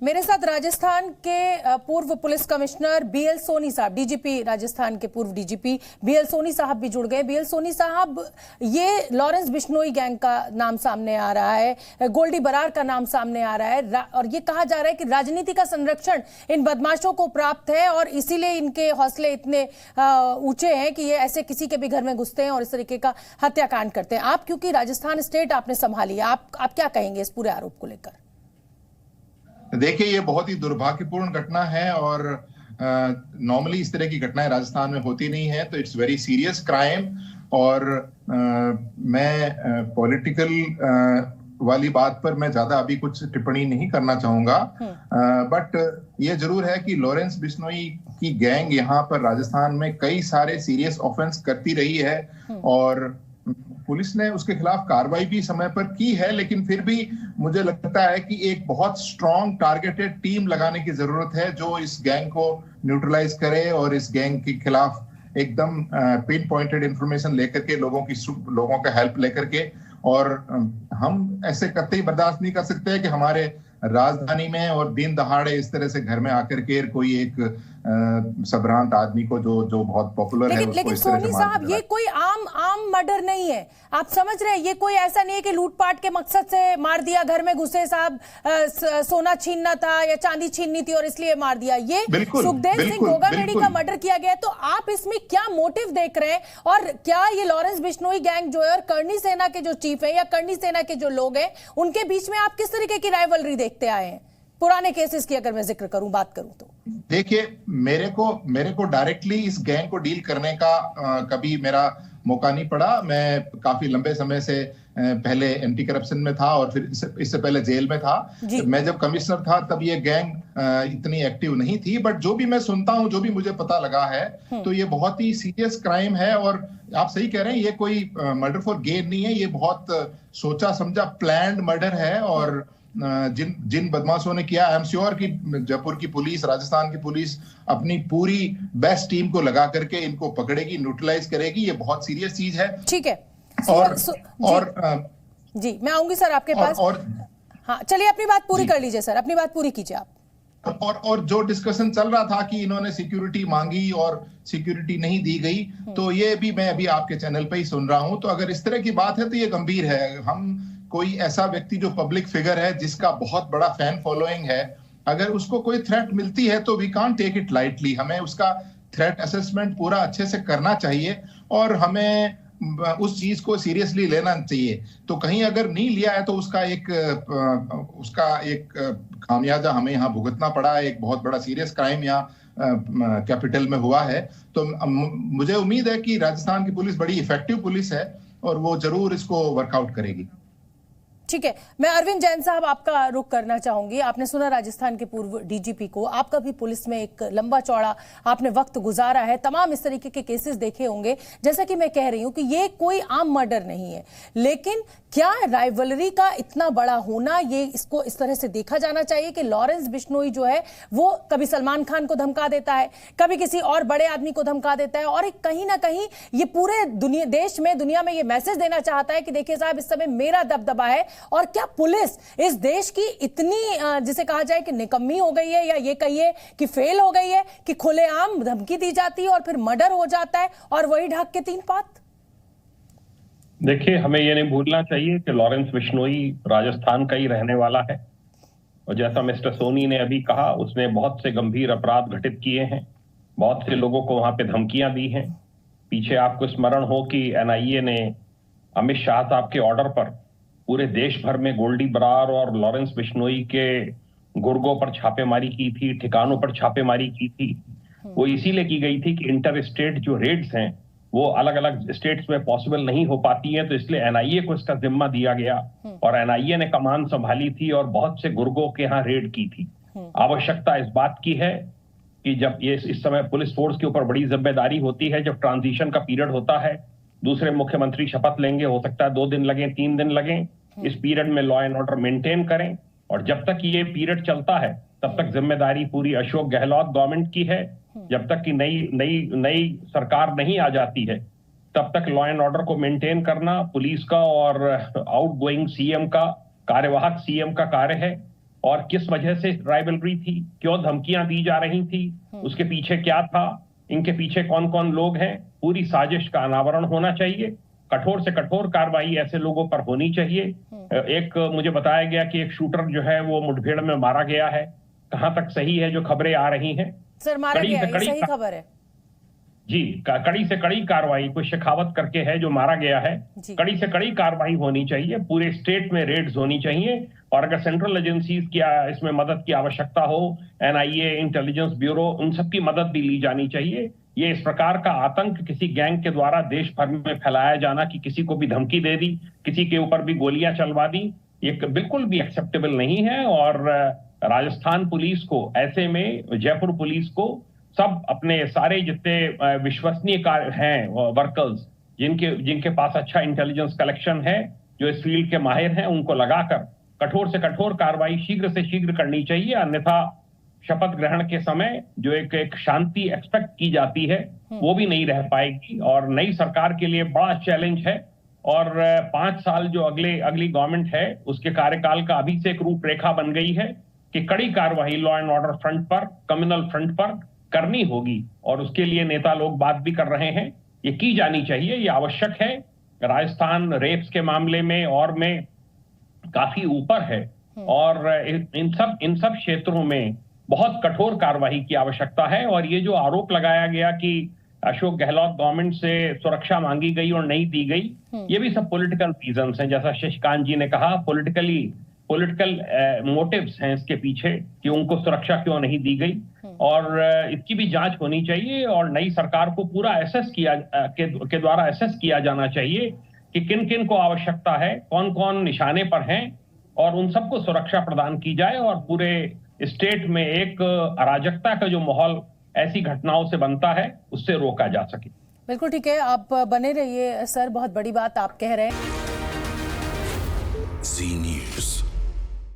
मेरे साथ राजस्थान के पूर्व पुलिस कमिश्नर बीएल सोनी साहब, डीजीपी राजस्थान के पूर्व डीजीपी बीएल सोनी साहब भी जुड़ गए। बीएल सोनी साहब, ये लॉरेंस बिश्नोई गैंग का नाम सामने आ रहा है, गोल्डी बरार का नाम सामने आ रहा है और ये कहा जा रहा है कि राजनीति का संरक्षण इन बदमाशों को प्राप्त है और इसीलिए इनके हौसले इतने ऊंचे हैं कि ये ऐसे किसी के भी घर में घुसते हैं और इस तरीके का हत्याकांड करते हैं। आप क्योंकि राजस्थान स्टेट आपने संभाली है, आप क्या कहेंगे इस पूरे आरोप को लेकर? देखिए, ये बहुत ही दुर्भाग्यपूर्ण घटना है और नॉर्मली इस तरह की घटनाएं राजस्थान में होती नहीं है, तो इट्स वेरी सीरियस क्राइम। और मैं पॉलिटिकल वाली बात पर मैं ज्यादा अभी कुछ टिप्पणी नहीं करना चाहूंगा, बट ये जरूर है कि लॉरेंस बिश्नोई की गैंग यहाँ पर राजस्थान में कई सारे सीरियस ऑफेंस करती रही है और पुलिस ने उसके खिलाफ कार्रवाई भी समय पर की है, लेकिन फिर भी मुझे लगता है कि एक बहुत स्ट्रॉन्ग टारगेटेड टीम लगाने की जरूरत है जो इस गैंग को न्यूट्रलाइज करे और इस गैंग के खिलाफ एकदम पिन पॉइंटेड इंफॉर्मेशन लेकर के लोगों का हेल्प लेकर के। और हम ऐसे करते ही बर्दाश्त नहीं कर सकते कि हमारे राजधानी में और दिन दहाड़े इस तरह से घर में आकर के कोई एक सबरांत आदमी को जो बहुत पॉपुलर है, लेकिन सोनी साहब, ये कोई आम मर्डर नहीं है। आप समझ रहे हैं, ये कोई ऐसा नहीं है कि लूटपाट के मकसद से मार दिया, घर में घुसे साहब, सोना छीनना था या चांदी छीननी थी और इसलिए मार दिया। ये सुखदेव सिंह गोगामेडी का मर्डर किया गया, तो आप इसमें क्या मोटिव देख रहे हैं? और क्या ये लॉरेंस बिश्नोई गैंग जो है और करनी सेना के जो चीफ है या करनी सेना के जो लोग हैं, उनके बीच में आप किस तरीके की राइवलरी देखते आए हैं? पुराने केसेस की अगर मैं जिक्र करूं, बात करूं तो देखिए, मेरे को डायरेक्टली इस गैंग को डील करने का कभी मेरा मौका नहीं पड़ा। मैं काफी लंबे समय से पहले एंटी करप्शन में था और फिर इससे पहले जेल में था। मैं जब कमिश्नर था तब ये गैंग इतनी एक्टिव नहीं थी, बट जो भी मैं सुनता हूं, जो भी मुझे पता लगा है, तो ये बहुत ही सीरियस क्राइम है। और आप सही कह रहे हैं, ये कोई मर्डर फॉर गेन नहीं है, ये बहुत सोचा समझा प्लान्ड मर्डर है। और जिन बदमाशों ने किया, आई एम श्योर कि जयपुर की पुलिस, राजस्थान की पुलिस अपनी पूरी बेस्ट टीम को लगा करके इनको पकड़ेगी, न्यूट्रलाइज करेगी। ये बहुत सीरियस चीज है। ठीक है। जी मैं आऊंगी सर आपके पास। हाँ, चलिए अपनी बात पूरी कर लीजिए सर, अपनी बात पूरी कीजिए आप। और जो डिस्कशन चल रहा था कि इन्होंने सिक्योरिटी मांगी और सिक्योरिटी नहीं दी गई, तो ये भी मैं अभी आपके चैनल पे ही सुन रहा हूं। तो अगर इस तरह की बात है तो ये गंभीर है। हम कोई ऐसा व्यक्ति जो पब्लिक फिगर है, जिसका बहुत बड़ा फैन फॉलोइंग है, अगर उसको कोई थ्रेट मिलती है तो we can't take it lightly. हमें उसका थ्रेट असेसमेंट पूरा अच्छे से करना चाहिए और हमें उस चीज को सीरियसली लेना चाहिए। तो कहीं अगर नहीं लिया है तो उसका एक खामियाजा हमें यहाँ भुगतना पड़ा है। एक बहुत बड़ा सीरियस क्राइम यहाँ कैपिटल में हुआ है। तो मुझे उम्मीद है कि राजस्थान की पुलिस बड़ी इफेक्टिव पुलिस है और वो जरूर इसको वर्कआउट करेगी। ठीक है, मैं अरविंद जैन साहब आपका रुख करना चाहूंगी। आपने सुना राजस्थान के पूर्व डीजीपी को, आपका भी पुलिस में एक लंबा चौड़ा आपने वक्त गुजारा है, तमाम इस तरीके के केसेस देखे होंगे। जैसा कि मैं कह रही हूं कि ये कोई आम मर्डर नहीं है, लेकिन क्या राइवलरी का इतना बड़ा होना, ये इसको इस तरह से देखा जाना चाहिए कि लॉरेंस बिश्नोई जो है वो कभी सलमान खान को धमका देता है, कभी किसी और बड़े आदमी को धमका देता है और कहीं ना कहीं ये पूरे दुनिया में ये मैसेज देना चाहता है कि देखिए साहब, इस समय मेरा दबदबा है। और क्या पुलिस इस देश की इतनी जिसे कहा जाए कि निकम्मी हो गई है, या ये कहिए कि फेल हो गई है कि खुलेआम धमकी दी जाती है और फिर मर्डर हो जाता है और वही ढक के तीन पात? देखिए, हमें ये नहीं भूलना चाहिए कि लॉरेंस बिश्नोई राजस्थान का ही रहने वाला है और जैसा मिस्टर सोनी ने अभी कहा, उसने बहुत से गंभीर अपराध घटित किए हैं, बहुत से लोगों को वहां पे धमकियां दी हैं। पीछे आपको स्मरण हो कि एनआईए ने अमित शाह साहब के ऑर्डर पर पूरे देश भर में गोल्डी बरार और लॉरेंस बिश्नोई के गुर्गों पर छापेमारी की थी, ठिकानों पर छापेमारी की थी। वो इसीलिए की गई थी कि इंटर स्टेट जो रेड्स हैं वो अलग अलग स्टेट्स में पॉसिबल नहीं हो पाती है, तो इसलिए एनआईए को इसका जिम्मा दिया गया और एनआईए ने कमान संभाली थी और बहुत से गुर्गों के यहाँ रेड की थी। आवश्यकता इस बात की है कि जब ये इस समय पुलिस फोर्स के ऊपर बड़ी जिम्मेदारी होती है, जब ट्रांजिशन का पीरियड होता है, दूसरे मुख्यमंत्री शपथ लेंगे, हो सकता है 2 दिन लगे, 3 दिन लगे, इस पीरियड में लॉ एंड ऑर्डर मेंटेन करें और जब तक ये पीरियड चलता है तब तक जिम्मेदारी पूरी अशोक गहलोत गवर्नमेंट की है। जब तक कि नई सरकार नहीं आ जाती है तब तक लॉ एंड ऑर्डर को मेंटेन करना पुलिस का और आउटगोइंग सीएम का, कार्यवाहक सीएम का कार्य है। और किस वजह से राइवलरी थी, क्यों धमकियां दी जा रही थी, उसके पीछे क्या था, इनके पीछे कौन कौन लोग हैं, पूरी साजिश का अनावरण होना चाहिए। कठोर से कठोर कार्रवाई ऐसे लोगों पर होनी चाहिए। एक मुझे बताया गया कि एक शूटर जो है वो मुठभेड़ में मारा गया है, कहां तक सही है जो खबरें आ रही हैं? सर, मारा गया है, सही खबर है जी। कड़ी से कड़ी कार्रवाई, कोई शेखावत करके है जो मारा गया है, कड़ी से कड़ी कार्रवाई होनी चाहिए। पूरे स्टेट में रेड्स होनी चाहिए, और अगर सेंट्रल एजेंसीज की इसमें मदद की आवश्यकता हो, एनआईए, इंटेलिजेंस ब्यूरो, उन सबकी मदद भी ली जानी चाहिए। ये इस प्रकार का आतंक किसी गैंग के द्वारा देश भर में फैलाया जाना कि किसी को भी धमकी दे दी, किसी के ऊपर भी गोलियां चलवा दी, ये बिल्कुल भी एक्सेप्टेबल नहीं है। और राजस्थान पुलिस को ऐसे में, जयपुर पुलिस को, सब अपने सारे जितने विश्वसनीय कार्य हैं वर्कर्स, जिनके पास अच्छा इंटेलिजेंस कलेक्शन है, जो इस फील्ड के माहिर हैं, उनको लगाकर कठोर से कठोर कार्रवाई शीघ्र से शीघ्र करनी चाहिए। अन्यथा शपथ ग्रहण के समय जो एक शांति एक्सपेक्ट की जाती है वो भी नहीं रह पाएगी, और नई सरकार के लिए बड़ा चैलेंज है। और 5 साल जो अगली गवर्नमेंट है उसके कार्यकाल का अभी से एक रूपरेखा बन गई है कि कड़ी कार्रवाई लॉ एंड ऑर्डर फ्रंट पर, कम्युनल फ्रंट पर करनी होगी, और उसके लिए नेता लोग बात भी कर रहे हैं। ये की जानी चाहिए, ये आवश्यक है। राजस्थान रेप्स के मामले में और में काफी ऊपर है, और इन सब क्षेत्रों में बहुत कठोर कार्रवाई की आवश्यकता है। और ये जो आरोप लगाया गया कि अशोक गहलोत गवर्नमेंट से सुरक्षा मांगी गई और नहीं दी गई, ये भी सब पॉलिटिकल रीजंस हैं। जैसा शशिकांत जी ने कहा, पॉलिटिकल मोटिव्स हैं इसके पीछे कि उनको सुरक्षा क्यों नहीं दी गई, और इसकी भी जांच होनी चाहिए। और नई सरकार को पूरा के द्वारा असेस किया जाना चाहिए कि किन किन को आवश्यकता है, कौन कौन निशाने पर हैं, और उन सबको सुरक्षा प्रदान की जाए, और पूरे स्टेट में एक अराजकता का जो माहौल ऐसी घटनाओं से बनता है उससे रोका जा सके। बिल्कुल ठीक है, आप बने रहिए सर, बहुत बड़ी बात आप कह रहे हैं। जी न्यूज़।